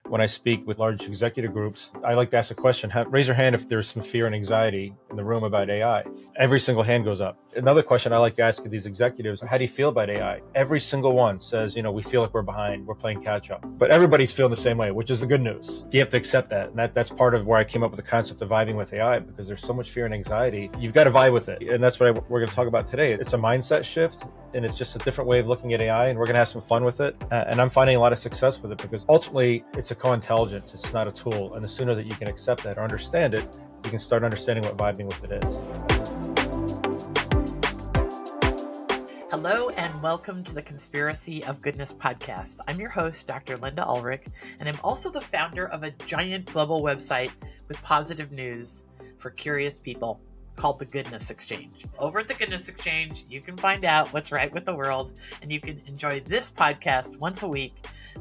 when I speak with large executive groups, I like to ask a question. Raise your hand if there's some fear and anxiety in the room about AI. Every single hand goes up. Another question I like to ask these executives, how do you feel about AI? Every single one says, we feel like we're behind, we're playing catch up. But everybody's feeling the same way, which is the good news. You have to accept that. And that's part of where I came up with the concept of vibing with AI, because there's so much fear and anxiety. You've got to vibe with it. And that's what we're going to talk about today. It's a mindset shift, and it's just a different way of looking at AI, and we're going to have some fun with it. And I'm finding a lot of success with it, because ultimately it's a co-intelligence. It's not a tool. And the sooner that you can accept that or understand it, you can start understanding what vibing with it is. Hello and welcome to the Conspiracy of Goodness podcast. I'm your host, Dr. Linda Ulrich, and I'm also the founder of a giant global website with positive news for curious people called the Goodness Exchange. Over at the Goodness Exchange, you can find out what's right with the world, and you can enjoy this podcast once a week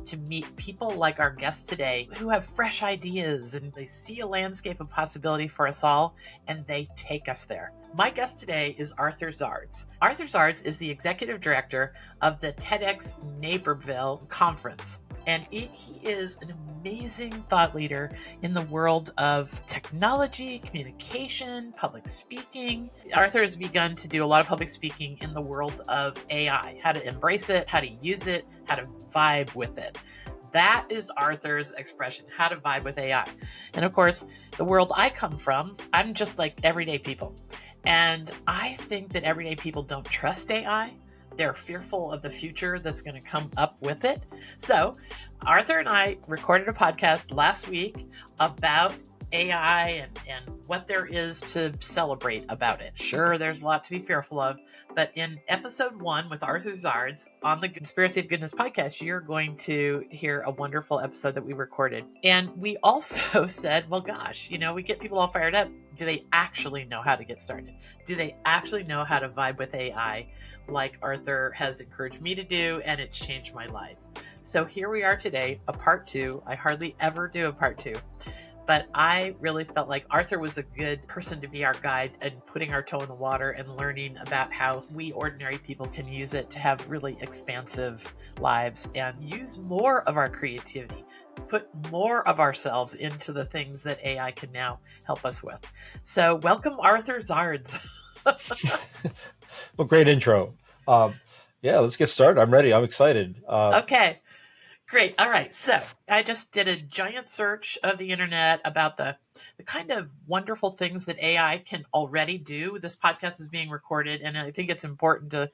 to meet people like our guest today who have fresh ideas and they see a landscape of possibility for us all, and they take us there. My guest today is Arthur Zards. Arthur Zards is the executive director of the TEDx Naperville conference. And he is an amazing thought leader in the world of technology, communication, public speaking. Arthur has begun to do a lot of public speaking in the world of AI, how to embrace it, how to use it, how to vibe with it. That is Arthur's expression, how to vibe with AI. And of course, the world I come from, I'm just like everyday people. And I think that everyday people don't trust AI. They're fearful of the future that's going to come up with it. So Arthur and I recorded a podcast last week about AI and what there is to celebrate about it. Sure, there's a lot to be fearful of, but in episode 1 with Arthur Zards on the Conspiracy of Goodness podcast, you're going to hear a wonderful episode that we recorded. And we also said, well, gosh, we get people all fired up. Do they actually know how to get started? Do they actually know how to vibe with AI like Arthur has encouraged me to do, and it's changed my life? So here we are today, a part 2. I hardly ever do a part 2. But I really felt like Arthur was a good person to be our guide and putting our toe in the water and learning about how we ordinary people can use it to have really expansive lives and use more of our creativity, put more of ourselves into the things that AI can now help us with. So welcome, Arthur Zards. Well, great intro. Yeah, let's get started. I'm ready. I'm excited. Okay. Great. All right. So I just did a giant search of the internet about the kind of wonderful things that AI can already do. This podcast is being recorded, and I think it's important to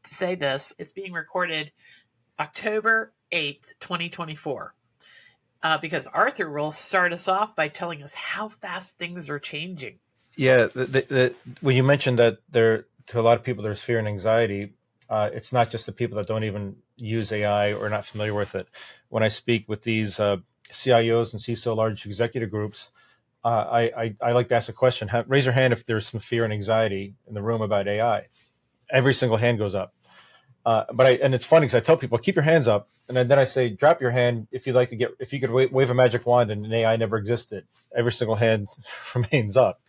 say this. It's being recorded October 8th, 2024, because Arthur will start us off by telling us how fast things are changing. Yeah, when you mentioned that to a lot of people, there's fear and anxiety. It's not just the people that don't even use AI or not familiar with it. When I speak with these CIOs and CISO large executive groups, I like to ask a question. Raise your hand if there's some fear and anxiety in the room about AI. Every single hand goes up. And it's funny because I tell people, keep your hands up. And then I say, drop your hand if you could wave a magic wand and an AI never existed. Every single hand remains up.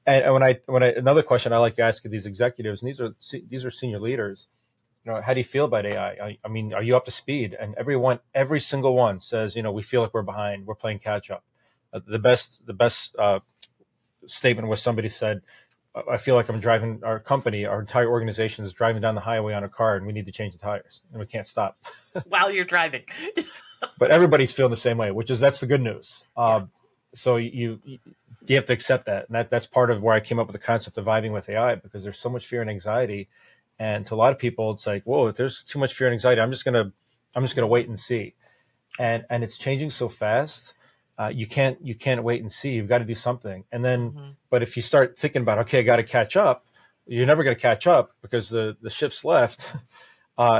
And when another question I like to ask these executives, and these are senior leaders, how do you feel about AI? I mean, are you up to speed? And every single one says, we feel like we're behind, we're playing catch up. The best statement was somebody said, I feel like I'm driving our company, our entire organization is driving down the highway on a car, and we need to change the tires, and we can't stop while you're driving. But everybody's feeling the same way, that's the good news. Yeah. So you have to accept that, and that's part of where I came up with the concept of vibing with AI, because there's so much fear and anxiety, and to a lot of people, it's like, whoa, if there's too much fear and anxiety, I'm just gonna wait and see, and it's changing so fast. You can't wait and see. You've got to do something, and then, but if you start thinking about, okay, I got to catch up, you're never going to catch up because the ship's left.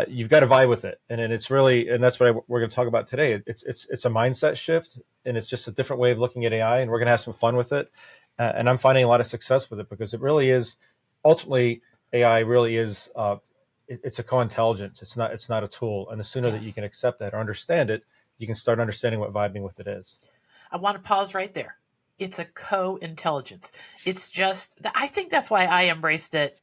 You've got to vibe with it, and it's really, and that's what we're going to talk about today. It's a mindset shift, and it's just a different way of looking at AI, and we're going to have some fun with it. And I'm finding a lot of success with it, because it really is, ultimately, AI really is. It's a co-intelligence. It's not a tool, and the sooner that you can accept that or understand it, you can start understanding what vibing with it is. I want to pause right there. It's a co-intelligence. It's just, I think that's why I embraced it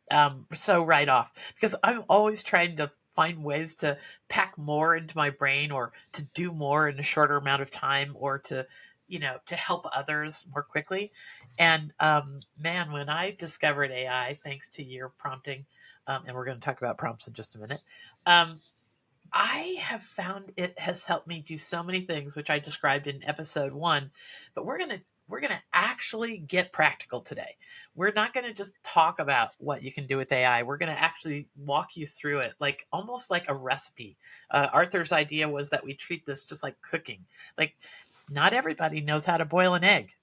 so right off, because I'm always trying to find ways to pack more into my brain or to do more in a shorter amount of time or to, to help others more quickly. And man, when I discovered AI, thanks to your prompting, and we're going to talk about prompts in just a minute, I have found it has helped me do so many things, which I described in episode 1. But we're gonna actually get practical today. We're not gonna just talk about what you can do with AI. We're gonna actually walk you through it, like almost like a recipe. Arthur's idea was that we treat this just like cooking. Like, not everybody knows how to boil an egg.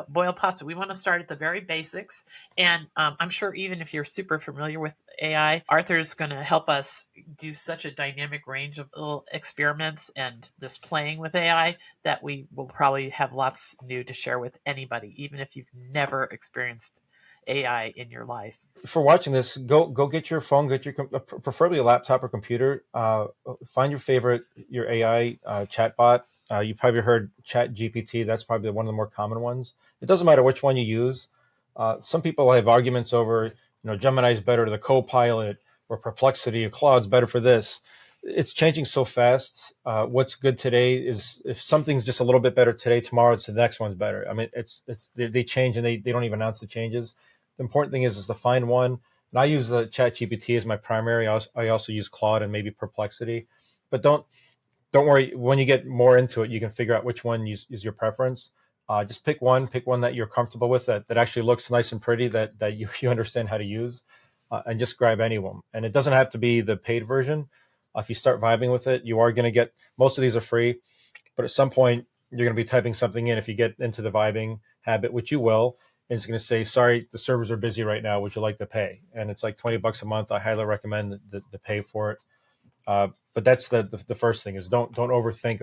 Boil pasta. We want to start at the very basics. And I'm sure even if you're super familiar with AI, Arthur's going to help us do such a dynamic range of little experiments and this playing with AI that we will probably have lots new to share with anybody, even if you've never experienced AI in your life. For watching this, go get your phone, get your preferably a laptop or computer. Find your AI chatbot. You probably heard ChatGPT. That's probably one of the more common ones. It doesn't matter which one you use. Some people have arguments over, Gemini's better to the Copilot, or Perplexity, or Claude's better for this. It's changing so fast. What's good today is, if something's just a little bit better today, tomorrow it's the next one's better. I mean, they change, and they don't even announce the changes. The important thing is to find one. And I use the ChatGPT as my primary. I also use Claude and maybe Perplexity, but don't worry. When you get more into it, you can figure out which one is your preference. Just pick one that you're comfortable with, that actually looks nice and pretty, that you understand how to use, and just grab any of them. And it doesn't have to be the paid version. If you start vibing with it, you are going to get, most of these are free, but at some point you're going to be typing something in. If you get into the vibing habit, which you will, and it's going to say, sorry, the servers are busy right now, would you like to pay? And it's like $20 a month. I highly recommend the pay for it. But that's the first thing, is don't overthink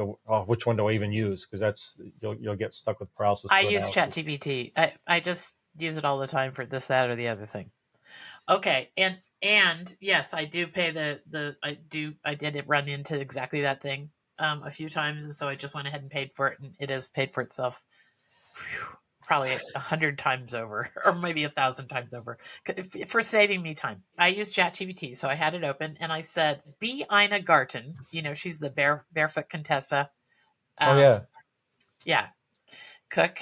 which one do I even use, because that's you'll get stuck with paralysis. I use ChatGPT. I just use it all the time for this, that, or the other thing. Okay, and yes, I do pay I did run into exactly that thing a few times, and so I just went ahead and paid for it, and it has paid for itself. Probably 100 times over, or maybe 1,000 times over, for saving me time. I used ChatGPT, so I had it open, and I said, "Be Ina Garten." She's the barefoot Contessa. Yeah, cook.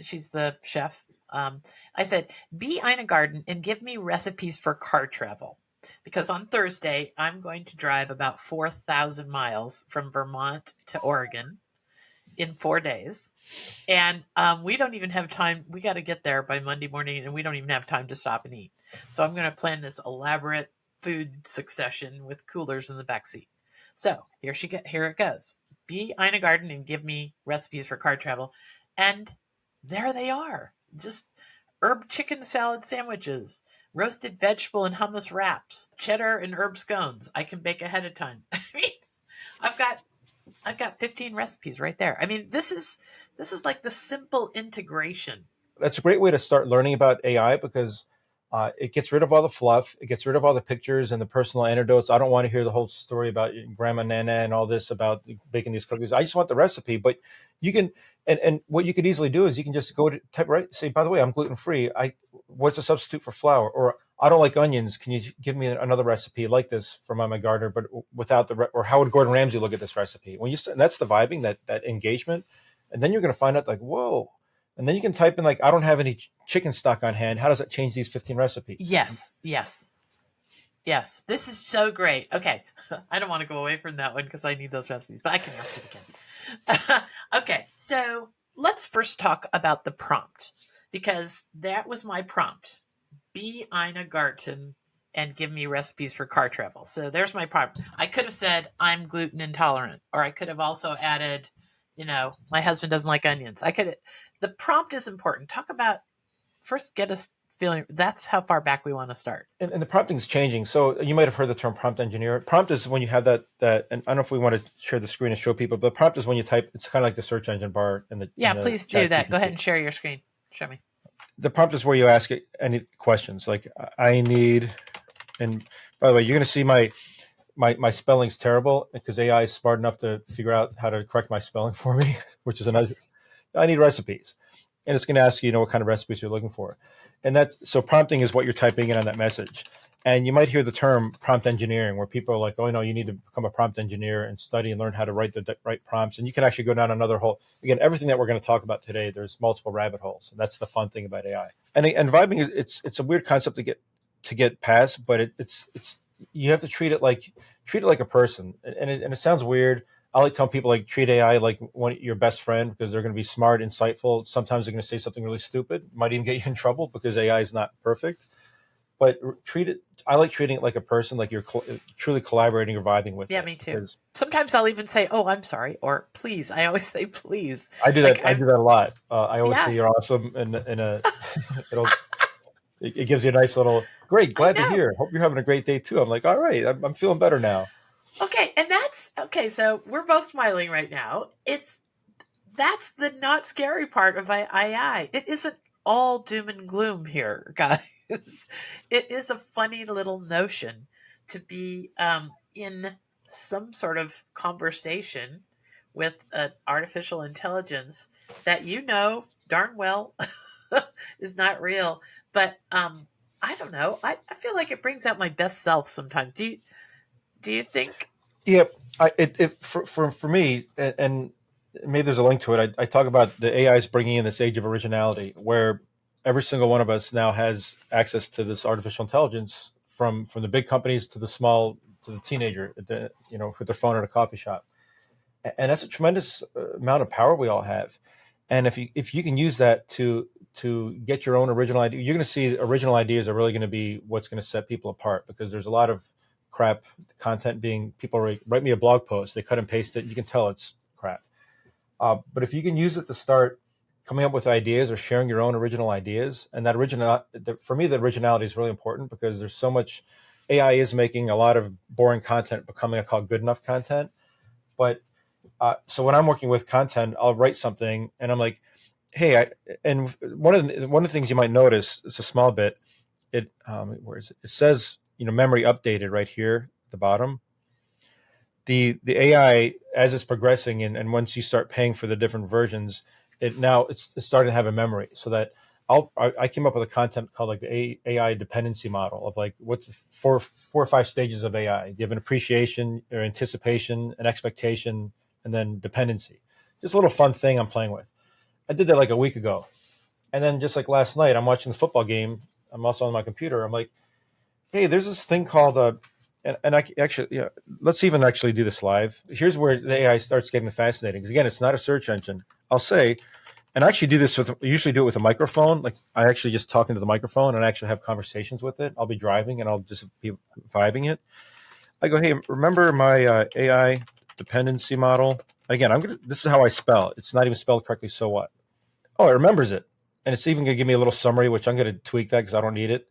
She's the chef. I said, "Be Ina Garten and give me recipes for car travel." Because on Thursday, I'm going to drive about 4,000 miles from Vermont to Oregon in 4 days. And we don't even have time. We got to get there by Monday morning, and we don't even have time to stop and eat. So I'm going to plan this elaborate food succession with coolers in the backseat. So here it goes. Be Ina Garten and give me recipes for car travel. And there they are. Just herb chicken salad sandwiches, roasted vegetable and hummus wraps, cheddar and herb scones. I can bake ahead of time. I mean, I've got 15 recipes right there. I mean, this is like the simple integration. That's a great way to start learning about AI, because it gets rid of all the fluff. It gets rid of all the pictures and the personal anecdotes. I don't want to hear the whole story about Grandma Nana and all this about baking these cookies. I just want the recipe. But you can, and what you could easily do is you can just go to type, right, say, by the way, I'm gluten free. What's a substitute for flour? Or I don't like onions. Can you give me another recipe like this from my gardener, but without or how would Gordon Ramsay look at this recipe? When you start, that's the vibing, that engagement, and then you're going to find out, like, whoa. And then you can type in, like, I don't have any chicken stock on hand. How does that change these 15 recipes? Yes. This is so great. Okay. I don't want to go away from that one because I need those recipes, but I can ask it again. Okay. So let's first talk about the prompt, because that was my prompt. Be Ina Garten and give me recipes for car travel. So there's my prompt. I could have said I'm gluten intolerant, or I could have also added, my husband doesn't like onions. The prompt is important. Talk about, first get us feeling, that's how far back we want to start. And the prompting is changing. So you might have heard the term prompt engineer. Prompt is when you have that, and I don't know if we want to share the screen and show people, but prompt is when you type, it's kind of like the search engine bar in the please do that. Go ahead and share your screen. Show me. The prompt is where you ask it any questions, like, I need, and by the way, you're going to see my spelling's terrible, because AI is smart enough to figure out how to correct my spelling for me, which is a nice. I need recipes. and it's going to ask you, what kind of recipes you're looking for. And so prompting is what you're typing in on that message. And you might hear the term prompt engineering, where people are like, oh, no, you need to become a prompt engineer and study and learn how to write the right prompts. And you can actually go down another hole. Again, everything that we're going to talk about today, there's multiple rabbit holes. And that's the fun thing about AI. And vibing, it's a weird concept to get past, but it's you have to treat it like a person. And it sounds weird. I like telling people, like, treat AI like your best friend, because they're going to be smart, insightful. Sometimes they're going to say something really stupid, might even get you in trouble because AI is not perfect. But I like treating it like a person, like you're truly collaborating or vibing with it. Yeah, me too. Sometimes I'll even say, "Oh, I'm sorry," or "Please." I always say "please." I do that. I do that a lot. I always say you're awesome, and it gives you a nice little, great, glad to hear. Hope you're having a great day too. I'm like, all right, I'm feeling better now. Okay, and that's okay. So we're both smiling right now. That's the not scary part of AI. It isn't all doom and gloom here, guys. It is a funny little notion to be in some sort of conversation with an artificial intelligence that darn well is not real. But I don't know. I feel like it brings out my best self sometimes. Do you think? Yeah, for me, and maybe there's a link to it. I talk about the AI is bringing in this age of originality, where every single one of us now has access to this artificial intelligence, from the big companies to the teenager, with their phone at a coffee shop, and that's a tremendous amount of power we all have. And if you can use that to get your own original idea, you're going to see original ideas are really going to be what's going to set people apart, because there's a lot of crap content people write me a blog post, they cut and paste it, you can tell it's crap. But if you can use it to start coming up with ideas or sharing your own original ideas, and for me, the originality is really important, because there's so much. AI is making a lot of boring content becoming, I call, good enough content. But so when I'm working with content, I'll write something and I'm like, hey, and one of the things you might notice, it's a small bit. Where is it? It says, memory updated right here at the bottom. The AI, as it's progressing, and once you start paying for the different versions, it's starting to have a memory, so that I came up with a content called, like, the AI dependency model of, like, what's four or five stages of AI. You have an appreciation or anticipation, an expectation, and then dependency. Just a little fun thing I'm playing with. I did that like a week ago. And then, just like last night, I'm watching the football game. I'm also on my computer. I'm like, hey, there's this thing called and I actually, yeah, let's even actually do this live. Here's where the AI starts getting fascinating, because, again, it's not a search engine. I'll say, and I actually usually do it with a microphone. Like, I actually just talk into the microphone and I actually have conversations with it. I'll be driving and I'll just be vibing it. I go, hey, remember my AI dependency model? Again, this is how I spell it. It's not even spelled correctly. So what? Oh, it remembers it. And it's even going to give me a little summary, which I'm going to tweak that because I don't need it.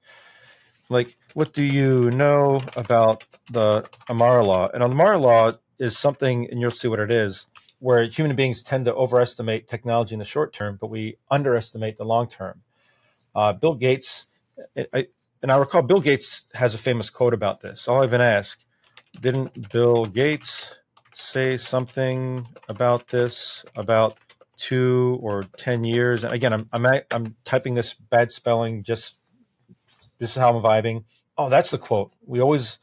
Like, what do you know about the Amara Law? And Amara Law is something, and you'll see what it is, where human beings tend to overestimate technology in the short term, but we underestimate the long term. Bill Gates, I recall Bill Gates has a famous quote about this. I'll even ask, didn't Bill Gates say something about this about 2 or 10 years? And again, I'm typing this bad spelling. Just this is how I'm vibing. Oh, that's the quote. We always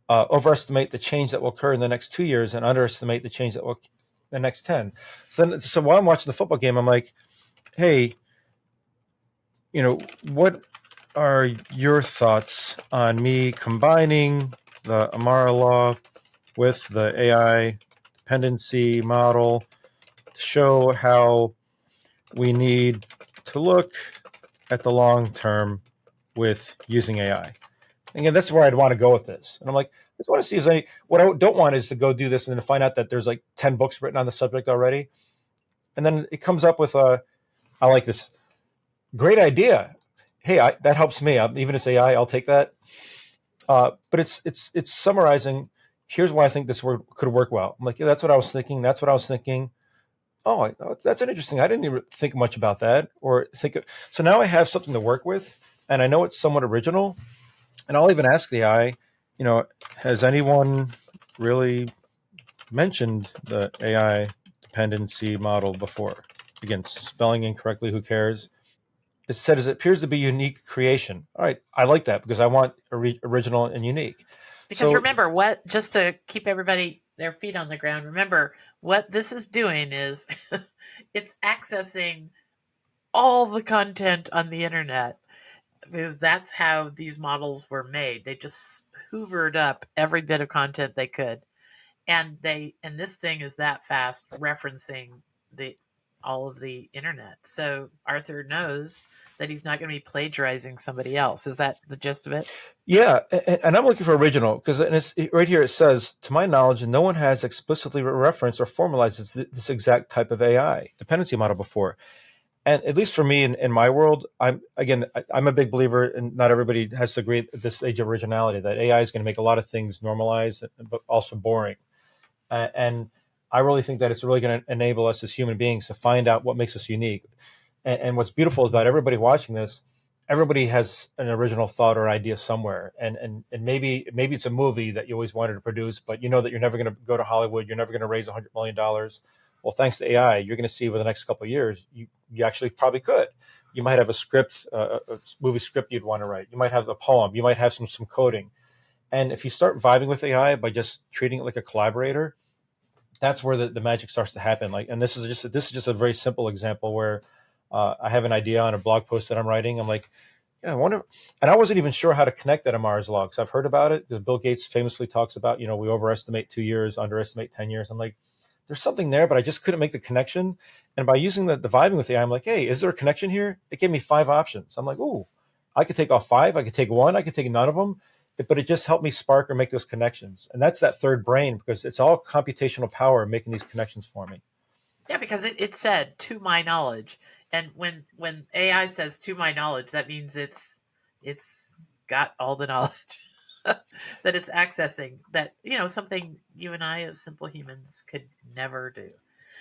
overestimate the change that will occur in the next 2 years and underestimate the change that will the next 10. So while I'm watching the football game, I'm like, hey, what are your thoughts on me combining the Amara Law with the AI dependency model to show how we need to look at the long term with using AI? Again, that's where I'd want to go with this. And I'm like, I just want to see if what I don't want is to go do this and then find out that there's like 10 books written on the subject already. And then it comes up with I like this great idea. Hey, that helps me. Even if it's AI, I'll take that. But it's summarizing. Here's why I think this could work well. I'm like, yeah, that's what I was thinking. That's what I was thinking. Oh, that's an interesting. I didn't even think much about that So now I have something to work with, and I know it's somewhat original. And I'll even ask the AI, has anyone really mentioned the AI dependency model before? again, spelling incorrectly, who cares? It said, it appears to be unique creation. All right, I like that because I want original and unique. Because So remember what, just to keep everybody their feet on the ground, remember what this is doing is it's accessing all the content on the internet, because that's how these models were made. They just hoovered up every bit of content they could. And this thing is that fast referencing the all of the internet. So Arthur knows that he's not going to be plagiarizing somebody else. Is that the gist of it? yeah, and I'm looking for original because right here it says, to my knowledge, no one has explicitly referenced or formalized this exact type of AI dependency model before. And at least for me in my world, I'm a big believer, and not everybody has to agree at this age of originality, that AI is going to make a lot of things normalized, but also boring. And I really think that it's really going to enable us as human beings to find out what makes us unique. And what's beautiful about everybody watching this, everybody has an original thought or idea somewhere. And maybe it's a movie that you always wanted to produce, but you know that you're never going to go to Hollywood. You're never going to raise $100 million. Well, thanks to AI, you're going to see over the next couple of years, you actually probably could. You might have a script, a movie script you'd want to write. You might have a poem. You might have some coding. And if you start vibing with AI by just treating it like a collaborator, that's where the magic starts to happen. Like, and this is just a very simple example where I have an idea on a blog post that I'm writing. I'm like, yeah, I wonder, and I wasn't even sure how to connect that to Mars Law because I've heard about it. Because Bill Gates famously talks about, we overestimate 2 years, underestimate 10 years. I'm like, there's something there, but I just couldn't make the connection. And by using the vibing with AI, I'm like, hey, is there a connection here? It gave me 5 options. I'm like, ooh, I could take off 5. I could take 1. I could take none of them. But it just helped me spark or make those connections. And that's that third brain, because it's all computational power making these connections for me. Yeah, because it said to my knowledge. And when AI says to my knowledge, that means it's got all the knowledge that it's accessing, that something you and I as simple humans could never do.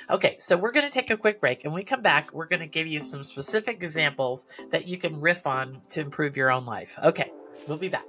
Okay, so we're going to take a quick break, and when we come back, we're going to give you some specific examples that you can riff on to improve your own life. Okay, we'll be back.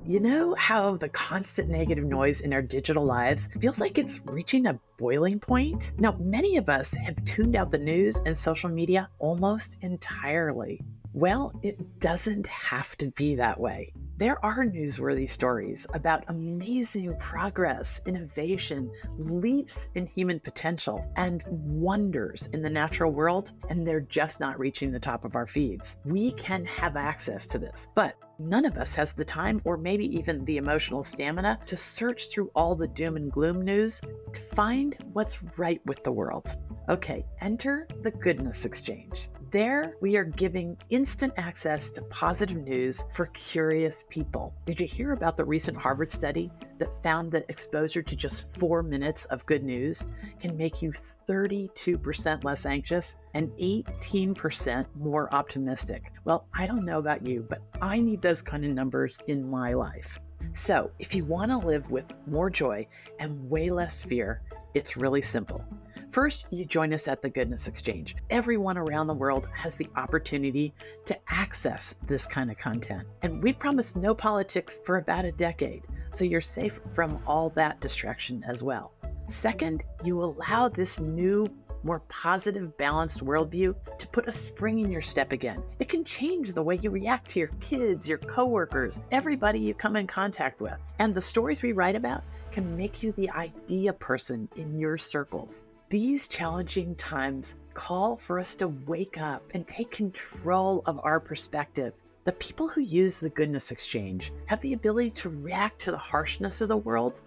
You know how the constant negative noise in our digital lives feels like it's reaching a boiling point? Now, many of us have tuned out the news and social media almost entirely. Well, it doesn't have to be that way. There are newsworthy stories about amazing progress, innovation, leaps in human potential, and wonders in the natural world, and they're just not reaching the top of our feeds. We can have access to this, but none of us has the time or maybe even the emotional stamina to search through all the doom and gloom news to find what's right with the world. Okay, enter the Goodness Exchange. There, we are giving instant access to positive news for curious people. Did you hear about the recent Harvard study that found that exposure to just 4 minutes of good news can make you 32% less anxious and 18% more optimistic? Well, I don't know about you, but I need those kind of numbers in my life. So, if you want to live with more joy and way less fear, it's really simple. First, you join us at the Goodness Exchange. Everyone around the world has the opportunity to access this kind of content. And we've promised no politics for about a decade, so you're safe from all that distraction as well. Second, you allow this new, more positive, balanced worldview to put a spring in your step again. It can change the way you react to your kids, your coworkers, everybody you come in contact with. And the stories we write about can make you the idea person in your circles. These challenging times call for us to wake up and take control of our perspective. The people who use the Goodness Exchange have the ability to react to the harshness of the world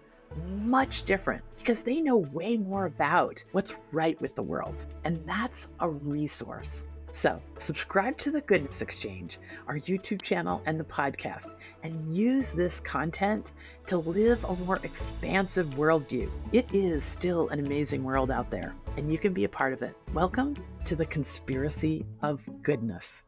much different because they know way more about what's right with the world. And that's a resource. So subscribe to the Goodness Exchange, our YouTube channel and the podcast, and use this content to live a more expansive worldview. It is still an amazing world out there, and you can be a part of it. Welcome to the Conspiracy of Goodness.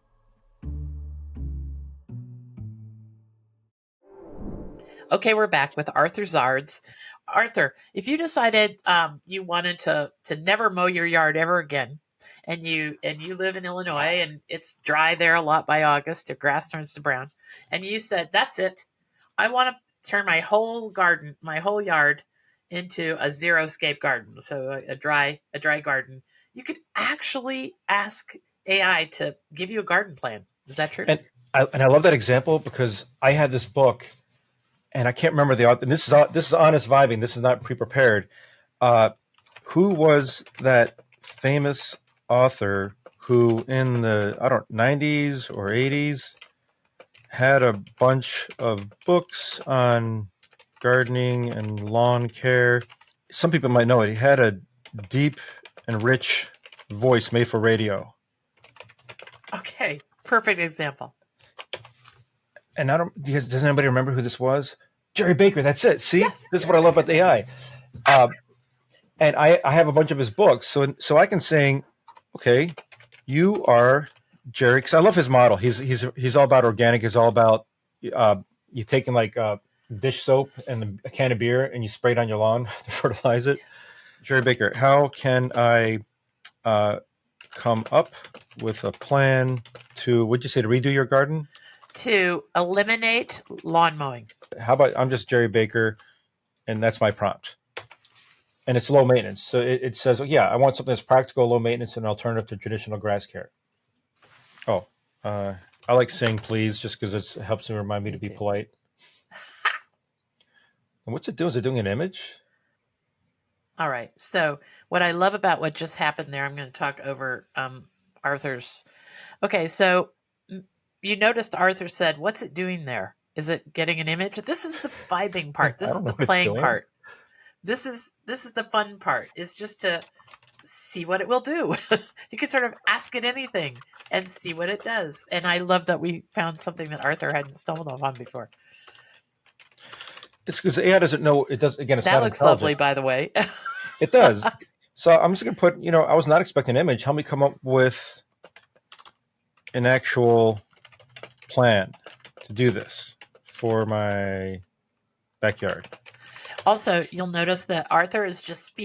Okay, we're back with Arthur Zards. Arthur, if you decided you wanted to never mow your yard ever again, and you live in Illinois and it's dry there a lot by August, the grass turns to brown, and you said, that's it, I want to turn my whole yard into a xeriscape garden, so a dry garden. you could actually ask AI to give you a garden plan. Is that true? And I love that example because I had this book, and I can't remember the author. And this is honest vibing. This is not pre-prepared. Uh, who was that famous author who in the, I don't, 90s or 80s had a bunch of books on gardening and lawn care? Some people might know it. He had a deep and rich voice made for radio. Okay, perfect example. And does anybody remember who this was? Jerry Baker. That's it. See, Yes, this is Jerry what I love Baker. about the AI. And I have a bunch of his books, so I can say, okay, you are Jerry, because I love his model. He's all about organic. He's all about you taking like dish soap and a can of beer and you spray it on your lawn to fertilize it. Jerry Baker, how can I come up with a plan to, what'd you say, to redo your garden? To eliminate lawn mowing. How about I'm just Jerry Baker, and that's my prompt. And it's low maintenance. So it says, yeah, I want something that's practical, low maintenance, and an alternative to traditional grass care. Oh, I like saying please just because it helps me remind me to be polite. And what's it doing? Is it doing an image? All right. So what I love about what just happened there, I'm going to talk over Arthur's. Okay, so you noticed Arthur said, "What's it doing there? Is it getting an image?" This is the vibing part. This is the playing part. This is the fun part. Is just to see what it will do. You can sort of ask it anything and see what it does. And I love that we found something that Arthur hadn't stumbled upon before. It's because the AI doesn't know. It does. Again, it's that not looks lovely, by the way. It does. So I'm just going to put, I was not expecting an image. Help me come up with an actual plan to do this for my backyard. Also, you'll notice that Arthur is just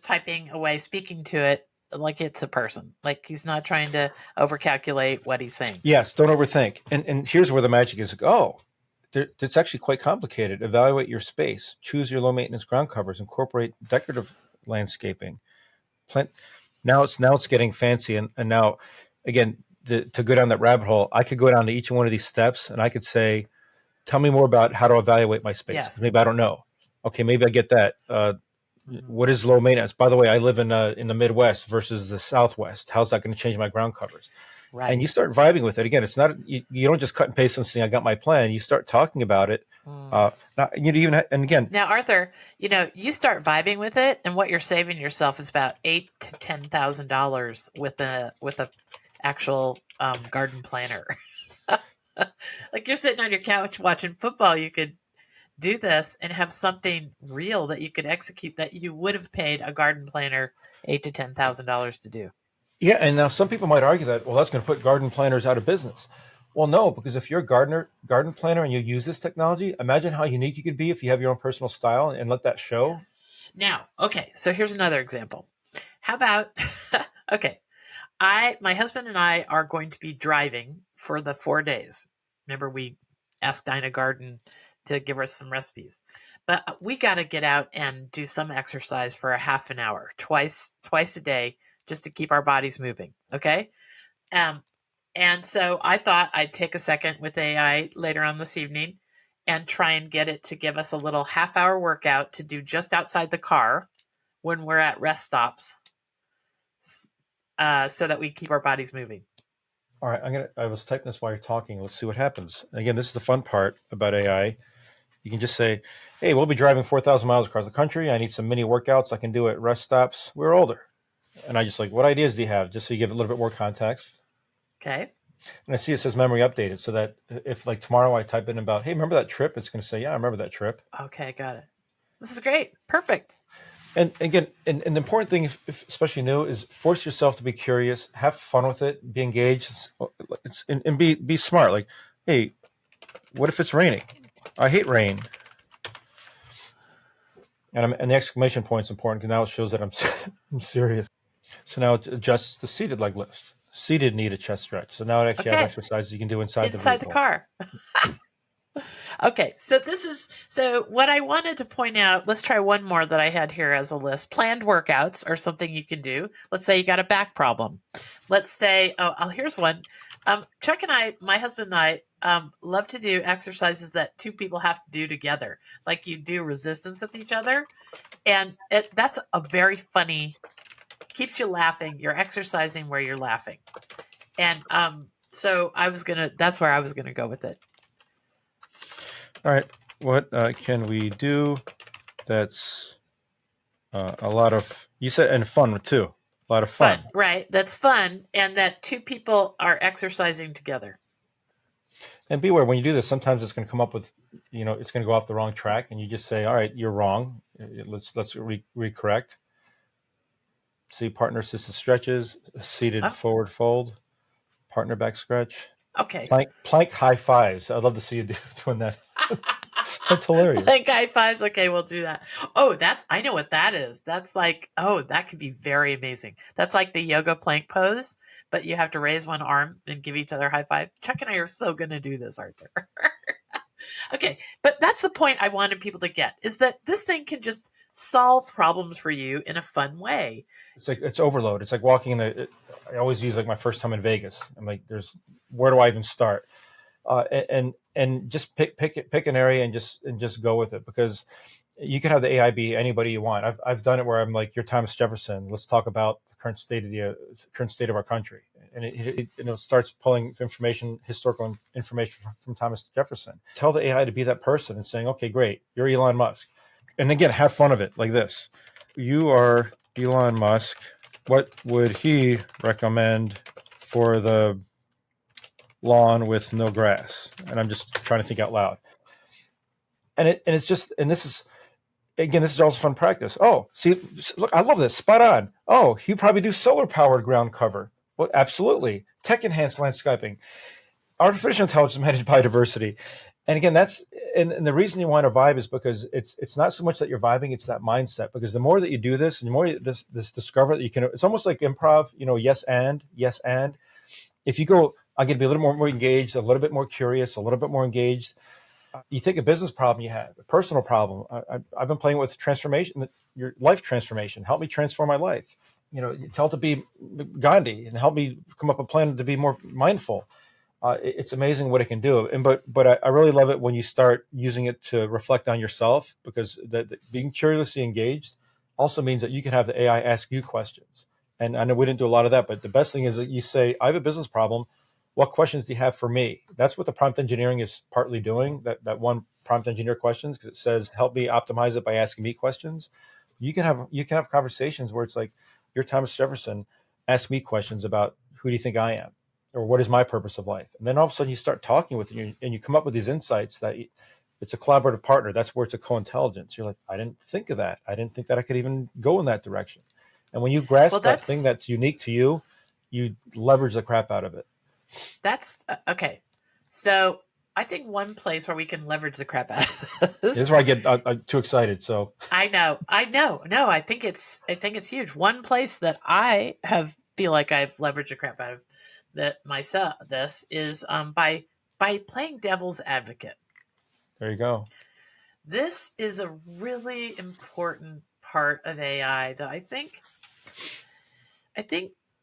typing away, speaking to it like it's a person. Like he's not trying to overcalculate what he's saying. Yes, don't overthink. And here's where the magic is. It's actually quite complicated. Evaluate your space. Choose your low maintenance ground covers. Incorporate decorative landscaping. Now it's getting fancy. And now, again, to go down that rabbit hole, I could go down to each one of these steps and I could say, tell me more about how to evaluate my space. Yes. Maybe I don't know. Okay, maybe I get that. What is low maintenance? By the way, I live in the Midwest versus the Southwest. How's that going to change my ground covers? Right. And you start vibing with it. Again, it's not, you don't just cut and paste and say, I got my plan. You start talking about it. And again. Now, Arthur, you start vibing with it, and what you're saving yourself is about $8,000 to $10,000 with a actual garden planner. Like you're sitting on your couch watching football, you could do this and have something real that you could execute that you would have paid a garden planner $8,000 to $10,000 to do. Yeah, and now some people might argue that, well, that's going to put garden planners out of business. Well, no, because if you're a garden planner and you use this technology, imagine how unique you could be if you have your own personal style and let that show. Yes. Now, okay, so here's another example. How about, okay, my husband and I are going to be driving for the 4 days. Remember, we asked Dinah Garden to give us some recipes. But we got to get out and do some exercise for a half an hour, twice a day, just to keep our bodies moving, okay? And so I thought I'd take a second with AI later on this evening and try and get it to give us a little half-hour workout to do just outside the car when we're at rest stops, so that we keep our bodies moving. All right, I was typing this while you're talking. Let's see what happens. Again, this is the fun part about AI. You can just say, hey, we'll be driving 4,000 miles across the country. I need some mini workouts I can do at rest stops. We're older. And I just what ideas do you have? Just so you give a little bit more context. Okay. And I see it says memory updated, so that if tomorrow I type in about, hey, remember that trip? It's going to say, yeah, I remember that trip. Okay, got it. This is great. Perfect. And again, and the important thing, if especially new, is force yourself to be curious, have fun with it, be engaged, and be smart. Like, hey, what if it's raining? I hate rain. And the exclamation point is important because now it shows that I'm serious. So now it adjusts the seated leg lifts. Seated need a chest stretch. So now it actually has exercises you can do inside the vehicle. Inside the car. Okay, so what I wanted to point out, let's try one more that I had here as a list. Planned workouts are something you can do. Let's say you got a back problem. Let's say, here's one. Chuck and I, my husband and I, love to do exercises that two people have to do together. Like you do resistance with each other. And that's a very funny, keeps you laughing. You're exercising where you're laughing. And so that's where I was gonna go with it. All right. What can we do that's a lot of, you said, and fun too. A lot of fun. Right? That's fun, and that two people are exercising together. And beware when you do this. Sometimes it's going to come up with, it's going to go off the wrong track, and you just say, "All right, you're wrong. Let's recorrect." See, partner assisted stretches, seated forward fold, partner back stretch. Okay. Plank high fives. I'd love to see you doing that. That's hilarious. Plank high fives. Okay, we'll do that. Oh, I know what that is. That's like, that could be very amazing. That's like the yoga plank pose, but you have to raise one arm and give each other high five. Chuck and I are so going to do this, Arthur. Okay, but that's the point I wanted people to get, is that this thing can just solve problems for you in a fun way. It's overload. It's like walking I always use like my first time in Vegas. I'm like, where do I even start? And just pick an area and just go with it, because you can have the AI be anybody you want. I've done it where I'm like, you're Thomas Jefferson. Let's talk about the current state of our country, and it starts pulling historical information from Thomas Jefferson. Tell the AI to be that person and saying, okay, great, you're Elon Musk, and again, have fun of it like this. You are Elon Musk. What would he recommend for the lawn with no grass? And I'm just trying to think out loud. And this is also fun practice. Oh, see, look, I love this. Spot on. Oh, you probably do solar powered ground cover. Well, absolutely. Tech enhanced landscaping. Artificial intelligence managed biodiversity. And again, and the reason you want to vibe is because it's not so much that you're vibing, it's that mindset. Because the more that you do this, and the more you this discover that you can, it's almost like improv, yes and. If you go, I'm going to be a little more engaged, a little bit more curious, a little bit more engaged. You take a business problem you have, a personal problem. I've been playing with transformation, your life transformation. Help me transform my life. Tell it to be Gandhi and help me come up with a plan to be more mindful. It's amazing what it can do. But I really love it when you start using it to reflect on yourself, because being curiously engaged also means that you can have the AI ask you questions. And I know we didn't do a lot of that, but the best thing is that you say, I have a business problem. What questions do you have for me? That's what the prompt engineering is partly doing, that one prompt engineer questions, because it says, help me optimize it by asking me questions. You can have conversations where it's like, you're Thomas Jefferson, ask me questions about who do you think I am? Or what is my purpose of life? And then all of a sudden you start talking with you, and you come up with these insights that it's a collaborative partner. That's where it's a co-intelligence. You're like, I didn't think of that. I didn't think that I could even go in that direction. And when you grasp that thing that's unique to you, you leverage the crap out of it. That's okay. So I think one place where we can leverage the crap out of this is where I get too excited. So I know. No, I think it's huge. One place that I feel like I've leveraged the crap out of this is by playing devil's advocate. There you go. This is a really important part of AI that I think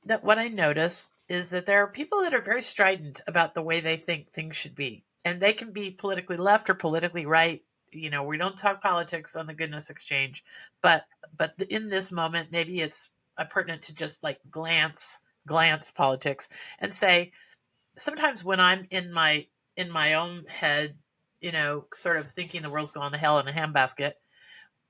that what I notice is that there are people that are very strident about the way they think things should be. And they can be politically left or politically right. We don't talk politics on the Goodness Exchange, but in this moment, maybe it's pertinent to just like glance politics and say, sometimes when I'm in my own head, sort of thinking the world's going to hell in a handbasket,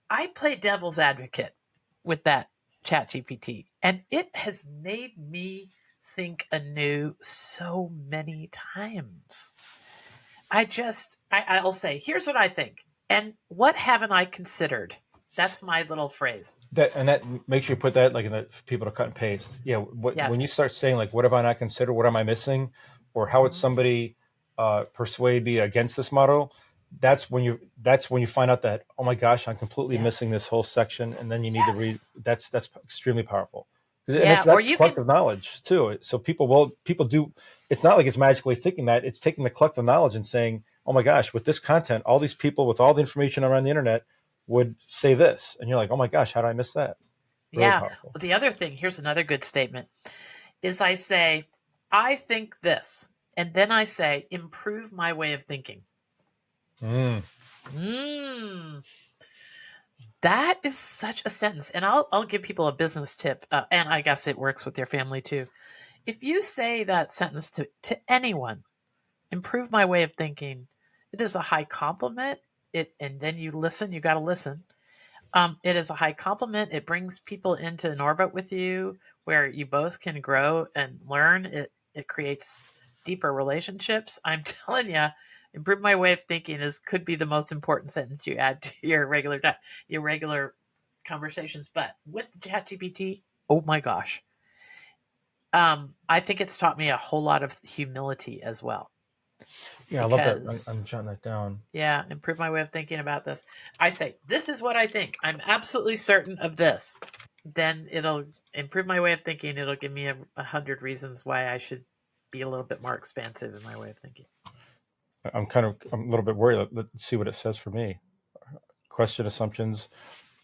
I play devil's advocate with that ChatGPT, and it has made me think anew so many times. I'll say, here's what I think, and what haven't I considered? That's my little phrase. That makes you put that like for people to cut and paste. Yeah. Yes. When you start saying like, what have I not considered? What am I missing? Or how would somebody persuade me against this model? That's when you find out that, oh my gosh, I'm completely missing this whole section, and then you need to read. That's extremely powerful. And it's collective knowledge too. So people do. It's not like it's magically thinking that. It's taking the collective knowledge and saying, oh my gosh, with this content, all these people with all the information around the internet would say this. And you're like, oh my gosh, how did I miss that? Really Yeah. powerful. The other thing, here's another good statement, is I say, I think this. And then I say, improve my way of thinking. That is such a sentence. And I'll give people a business tip. And I guess it works with your family too. If you say that sentence to anyone, improve my way of thinking, it is a high compliment. And then you listen, you got to listen. It is a high compliment. It brings people into an orbit with you where you both can grow and learn. It creates deeper relationships. I'm telling you, improve my way of thinking could be the most important sentence you add to your regular conversations. But with ChatGPT, oh my gosh, I think it's taught me a whole lot of humility as well. Yeah, I love that. I'm jotting that down. Yeah, improve my way of thinking about this. I say, this is what I think. I'm absolutely certain of this. Then it'll improve my way of thinking. It'll give me 100 reasons why I should be a little bit more expansive in my way of thinking. I'm a little bit worried. Let's see what it says for me. Question assumptions,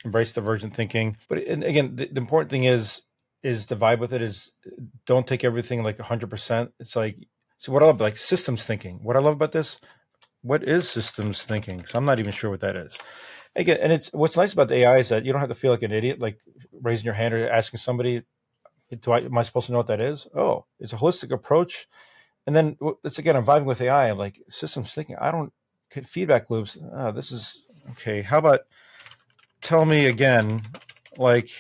embrace divergent thinking. But and again, the important thing is the vibe with it is don't take everything like 100%. It's like, so what I love, like systems thinking. What I love about this, what is systems thinking? So I'm not even sure what that is. Again, and it's what's nice about the AI is that you don't have to feel like an idiot, like raising your hand or asking somebody, am I supposed to know what that is? Oh, it's a holistic approach. And then it's again, I'm vibing with AI. I'm like, systems thinking. I don't feedback loops. Oh, this is okay. How about tell me again, like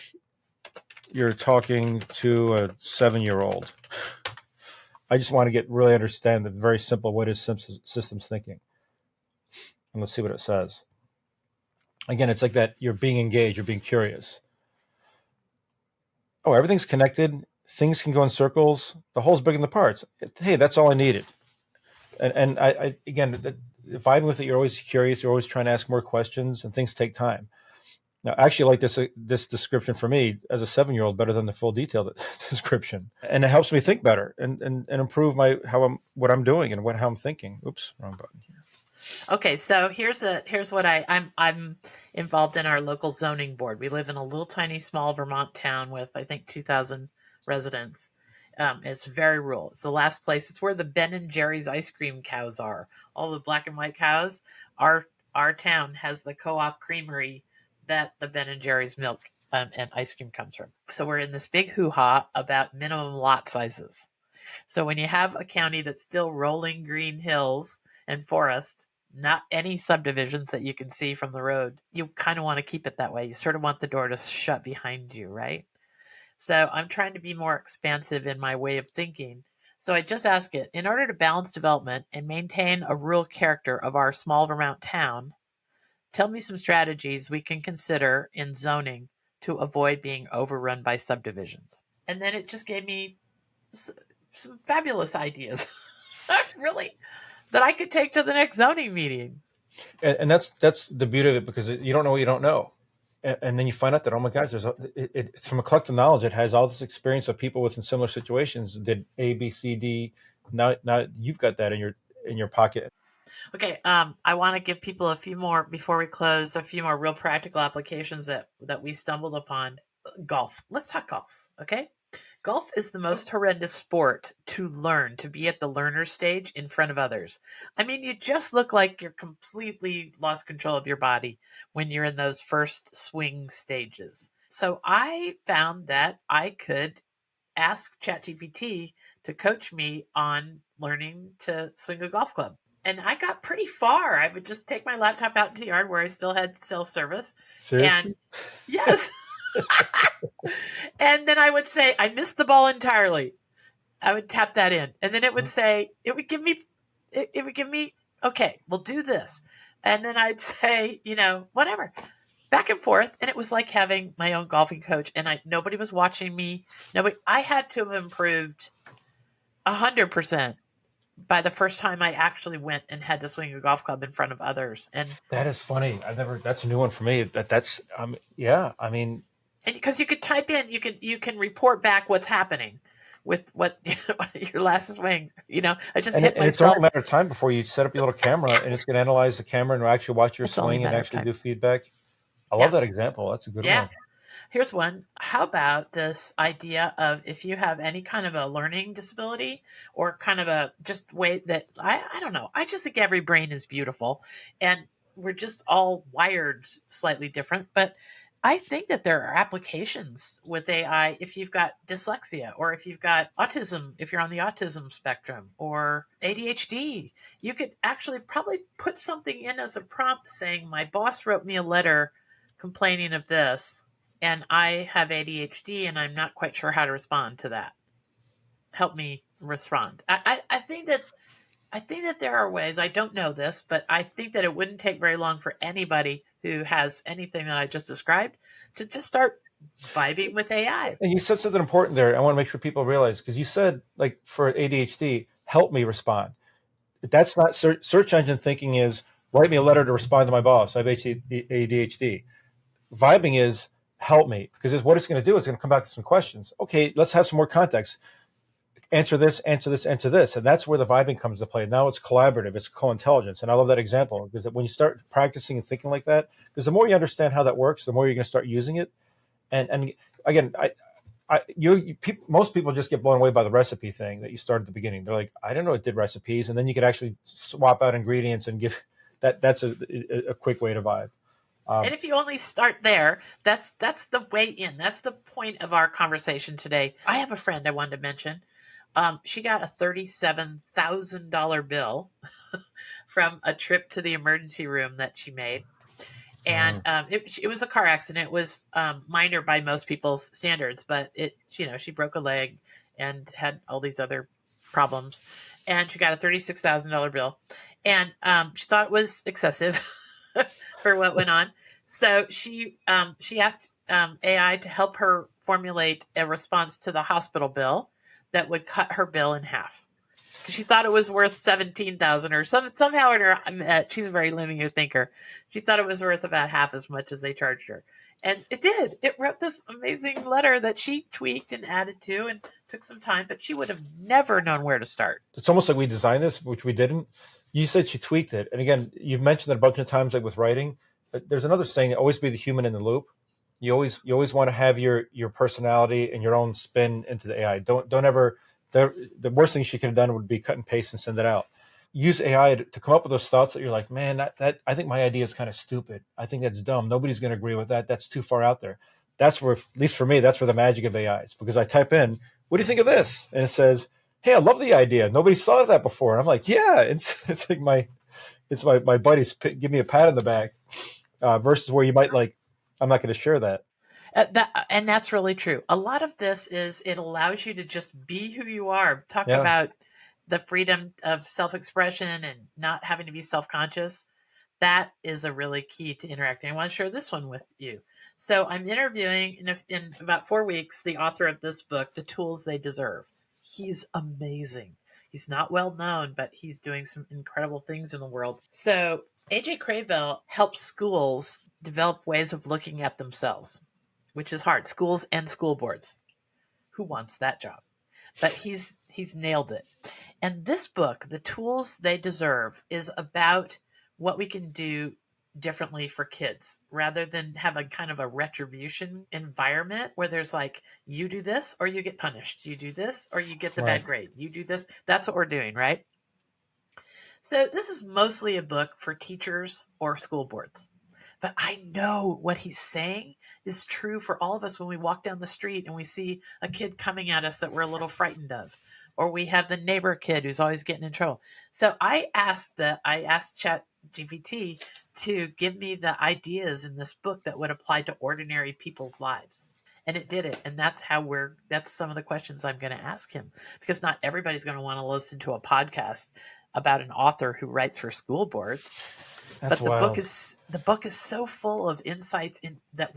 you're talking to a 7-year-old. I just want to really understand the very simple, what is systems thinking? And let's see what it says. Again, it's like that you're being engaged, you're being curious. Oh, everything's connected. Things can go in circles. The whole's bigger than the parts. Hey, that's all I needed. And I again, vibing with it, you're always curious. You're always trying to ask more questions, and things take time. Now, I actually like this description for me as a 7-year-old better than the full detailed description, and it helps me think better and improve what I'm doing and how I'm thinking. Oops, wrong button here. Okay, so here's what I'm involved in our local zoning board. We live in a little tiny small Vermont town with I think 2,000 residents. It's very rural. It's the last place. It's where the Ben and Jerry's ice cream cows are. All the black and white cows. Our town has the co-op creamery that the Ben and Jerry's milk and ice cream comes from. So we're in this big hoo-ha about minimum lot sizes. So when you have a county that's still rolling green hills and forest, not any subdivisions that you can see from the road, you kind of want to keep it that way. You sort of want the door to shut behind you, right? So I'm trying to be more expansive in my way of thinking. So I just ask it, in order to balance development and maintain a rural character of our small Vermont town, tell me some strategies we can consider in zoning to avoid being overrun by subdivisions. And then it just gave me some fabulous ideas, really, that I could take to the next zoning meeting. And that's the beauty of it, because you don't know what you don't know. And then you find out that, oh my gosh, from a collective knowledge, it has all this experience of people within similar situations did A, B, C, D. Now you've got that in your pocket. Okay, I want to give people a few more before we close. A few more real practical applications that we stumbled upon. Golf. Let's talk golf. Okay, golf is the most horrendous sport to learn, to be at the learner stage in front of others. I mean, you just look like you're completely lost control of your body when you're in those first swing stages. So I found that I could ask ChatGPT to coach me on learning to swing a golf club. And I got pretty far. I would just take my laptop out into the yard where I still had cell service. Seriously? And yes. And then I would say, I missed the ball entirely. I would tap that in. And then it would say, it would give me, okay, we'll do this. And then I'd say, whatever, back and forth. And it was like having my own golfing coach. And nobody was watching me. I had to have improved 100% by the first time I actually went and had to swing a golf club in front of others. And that is funny. That's a new one for me. Yeah. I mean, and because you could type in, you can report back what's happening, with what your last swing. I just And, hit and it's only a myself. matter of time before you set up your little camera and it's going to analyze the camera and actually watch your It's only a swing and matter of actually time. do feedback. I love Yeah. that example. That's a good Yeah. one. Here's one. How about this idea of if you have any kind of a learning disability or kind of a just way that I don't know. I just think every brain is beautiful and we're just all wired slightly different. But I think that there are applications with AI if you've got dyslexia or if you've got autism, if you're on the autism spectrum or ADHD. You could actually probably put something in as a prompt saying, my boss wrote me a letter complaining of this and I have ADHD and I'm not quite sure how to respond to that. Help me respond. I think that there are ways. I don't know this, but I think that it wouldn't take very long for anybody who has anything that I just described to just start vibing with AI. And you said something important there. I want to make sure people realize because you said, like, for ADHD, help me respond. That's not search engine thinking is write me a letter to respond to my boss. I have ADHD. Vibing is help me because what it's going to do is going to come back to some questions. Okay, let's have some more context. Answer this, answer this, answer this. And that's where the vibing comes to play. Now it's collaborative, it's co-intelligence. And I love that example because when you start practicing and thinking like that, because the more you understand how that works, the more you're going to start using it. And again, most people just get blown away by the recipe thing that you started at the beginning. They're like, I didn't know it did recipes. And then you could actually swap out ingredients and give that's a quick way to vibe. And if you only start there, that's the way in. That's the point of our conversation today. I have a friend I wanted to mention. She got a $37,000 bill from a trip to the emergency room that she made. And it was a car accident. It was minor by most people's standards, but she broke a leg and had all these other problems. And she got a $36,000 bill. And she thought it was excessive for what went on. So she asked AI to help her formulate a response to the hospital bill that would cut her bill in half. Because she thought it was worth 17,000 or somehow in her. She's a very linear thinker. She thought it was worth about half as much as they charged her, and it did. It wrote this amazing letter that she tweaked and added to, and took some time. But she would have never known where to start. It's almost like we designed this, which we didn't. You said she tweaked it. And again, you've mentioned it a bunch of times, like with writing. But there's another saying, always be the human in the loop. You always want to have your personality and your own spin into the AI. Don't ever the worst thing she could have done would be cut and paste and send it out. Use AI to come up with those thoughts that you're like, man, that I think my idea is kind of stupid. I think that's dumb. Nobody's going to agree with that. That's too far out there. That's where, at least for me, that's where the magic of AI is, because I type in, what do you think of this? And it says, hey, I love the idea. Nobody's thought of that before. And I'm like, yeah, it's like my buddies give me a pat on the back, versus where you might like, I'm not going to share that. And that's really true. A lot of this is it allows you to just be who you are. Talk Yeah. about the freedom of self-expression and not having to be self-conscious. That is a really key to interacting. I want to share this one with you. So I'm interviewing in about 4 weeks the author of this book, The Tools They Deserve. He's amazing. He's not well known, but he's doing some incredible things in the world. So AJ Cravell helps schools develop ways of looking at themselves, which is hard. Schools and school boards. Who wants that job? But he's nailed it. And this book, The Tools They Deserve, is about what we can do differently for kids rather than have a kind of a retribution environment where there's like, you do this or you get punished. You do this or you get the Right. bad grade. You do this. That's what we're doing, right? So this is mostly a book for teachers or school boards. But I know what he's saying is true for all of us when we walk down the street and we see a kid coming at us that we're a little frightened of, or we have the neighbor kid who's always getting in trouble. So I asked ChatGPT to give me the ideas in this book that would apply to ordinary people's lives. And it did it. And that's some of the questions I'm going to ask him, because not everybody's going to want to listen to a podcast about an author who writes for school boards. That's But wild. the book is so full of insights that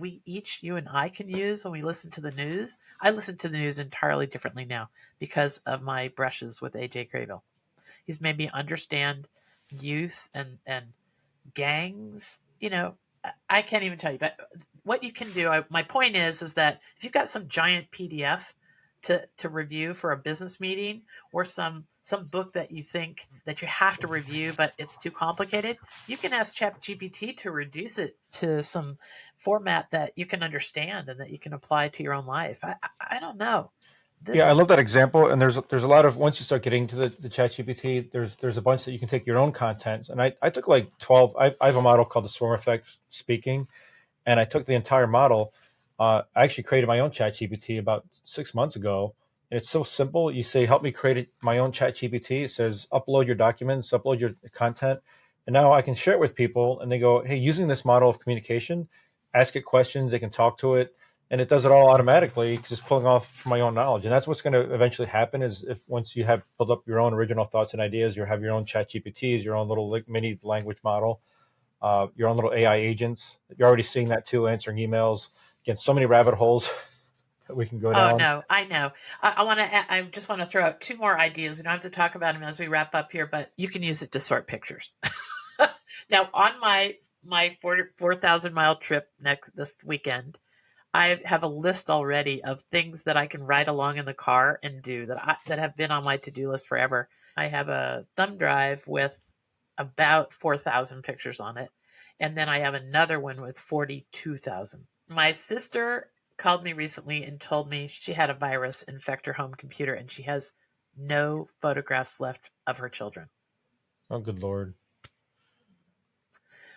you and I can use when we listen to the news. I listen to the news entirely differently now because of my brushes with AJ Cravell. He's made me understand youth and gangs. I can't even tell you, but what you can do. My point is that if you've got some giant PDF to review for a business meeting, or some book that you think that you have to review but it's too complicated, you can ask ChatGPT to reduce it to some format that you can understand and that you can apply to your own life. I don't know. Yeah, I love This that example. And there's a lot of, once you start getting to the chat GPT, there's a bunch that you can take your own content. And I took like 12, I have a model called the Swarm Effect Speaking, and I took the entire model. I actually created my own chat GPT about 6 months ago. And it's so simple. You say, help me create my own chat GPT. It says, upload your documents, upload your content. And now I can share it with people, and they go, hey, using this model of communication, ask it questions, they can talk to it, and it does it all automatically, just pulling off from my own knowledge. And that's what's going to eventually happen, is if once you have built up your own original thoughts and ideas, you have your own chat GPTs, your own little mini language model, your own little AI agents. You're already seeing that too, answering emails. Again, so many rabbit holes that we can go Oh down. no, I know. I want to. I just want to throw out two more ideas. We don't have to talk about them as we wrap up here, but you can use it to sort pictures. Now, on my 4,000 mile trip this weekend, I have a list already of things that I can ride along in the car and do that have been on my to-do list forever. I have a thumb drive with about 4,000 pictures on it, and then I have another one with 42,000. My sister called me recently and told me she had a virus infect her home computer, and she has no photographs left of her children. Oh, good Lord.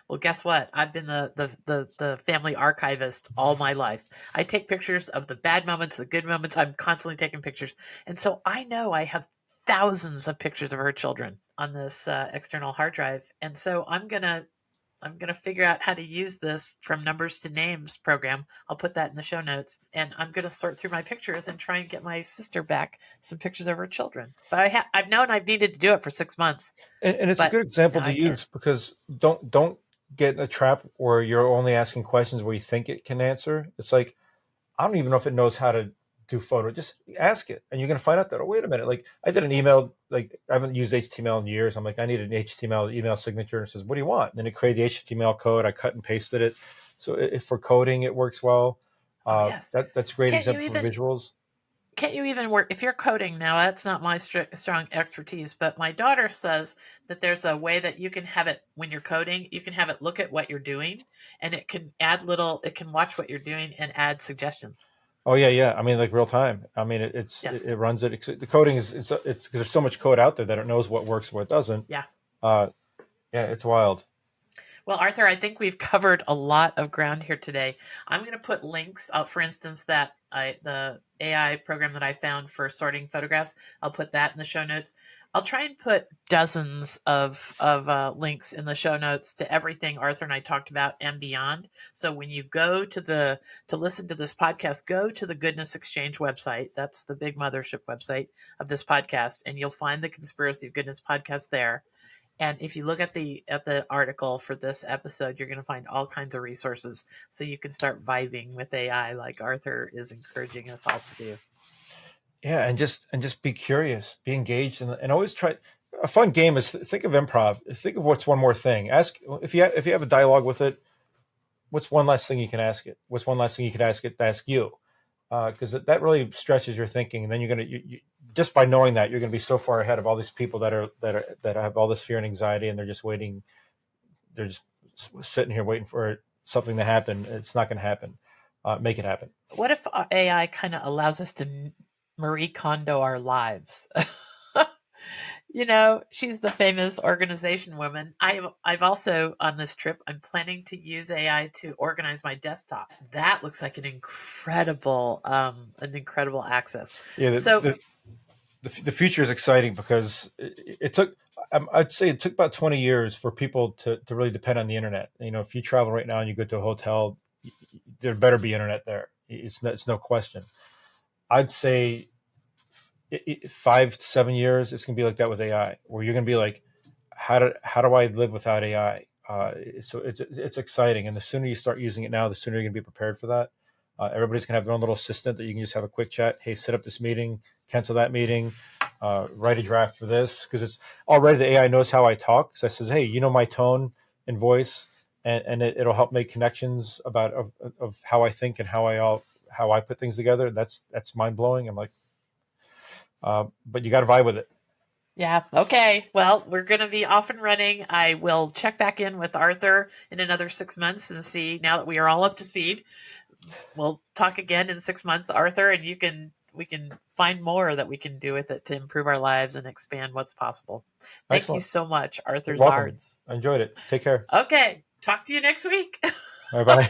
Well, guess what? I've been the family archivist all my life. I take pictures of the bad moments, the good moments. I'm constantly taking pictures, and so I know I have thousands of pictures of her children on this external hard drive. And so I'm gonna figure out how to use this from numbers to names program. I'll put that in the show notes, and I'm gonna sort through my pictures and try and get my sister back some pictures of her children. But I've known I've needed to do it for 6 months, And it's a but good example now to I can. use, because don't get in a trap where you're only asking questions where you think it can answer. It's like, I don't even know if it knows how to do photo. Just ask it, and you're going to find out that, oh, wait a minute. Like, I did an email, like, I haven't used HTML in years. I'm like, I need an HTML email signature. And it says, what do you want? And then it created the HTML code. I cut and pasted it. So if for coding, it works well. Oh yes. That's a great Can't you example for even visuals. can't you even work if you're coding now? That's not my strong expertise, but my daughter says that there's a way that you can have it when you're coding. You can have it look at what you're doing, and it can watch what you're doing and add suggestions. Oh yeah, yeah. I mean, like real time. I mean, Yes. it runs it. The coding is it's because there's so much code out there that it knows what works and what doesn't. Yeah. Uh, yeah, it's wild. Well, Arthur, I think we've covered a lot of ground here today. I'm going to put links out, for instance, the AI program that I found for sorting photographs. I'll put that in the show notes. I'll try and put dozens of links in the show notes to everything Arthur and I talked about and beyond. So when you go to listen to this podcast, go to the Goodness Exchange website. That's the big mothership website of this podcast, and you'll find the Conspiracy of Goodness podcast there. And if you look at the article for this episode, you're going to find all kinds of resources so you can start vibing with AI like Arthur is encouraging us all to do. Yeah, and just be curious, be engaged, and always try. A fun game is, think of improv. Think of what's one more thing. Ask, if you have a dialogue with it. What's one last thing you can ask it? What's one last thing you can ask it to ask you? Because that really stretches your thinking, and then you're gonna just by knowing that, you're gonna be so far ahead of all these people that have all this fear and anxiety, and they're just waiting. They're just sitting here waiting for something to happen. It's not going to happen. Make it happen. What if AI kind of allows us to Marie Kondo our lives? She's the famous organization woman. I've also on this trip, I'm planning to use AI to organize my desktop. That looks like an incredible access. Yeah, So the future is exciting, because it took. I'd say it took about 20 years for people to really depend on the internet. If you travel right now and you go to a hotel, there better be internet there. It's no question. I'd say 5 to 7 years, it's gonna be like that with AI, where you're gonna be like, how do I live without AI? So it's exciting, and the sooner you start using it now, the sooner you're gonna be prepared for that. Everybody's gonna have their own little assistant that you can just have a quick chat. Hey, set up this meeting, cancel that meeting, write a draft for this, because it's already, the AI knows how I talk. So it says, hey, my tone and voice, and it'll help make connections of how I think and how I put things together. That's mind blowing. I'm like, but you got to vibe with it. Yeah. Okay. Well, we're going to be off and running. I will check back in with Arthur in another 6 months and see, now that we are all up to speed. We'll talk again in 6 months, Arthur, and we can find more that we can do with it to improve our lives and expand what's possible. Thank you Excellent. so much, Arthur You're welcome. Zards. I enjoyed it. Take care. Okay. Talk to you next week. Bye bye.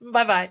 Bye bye.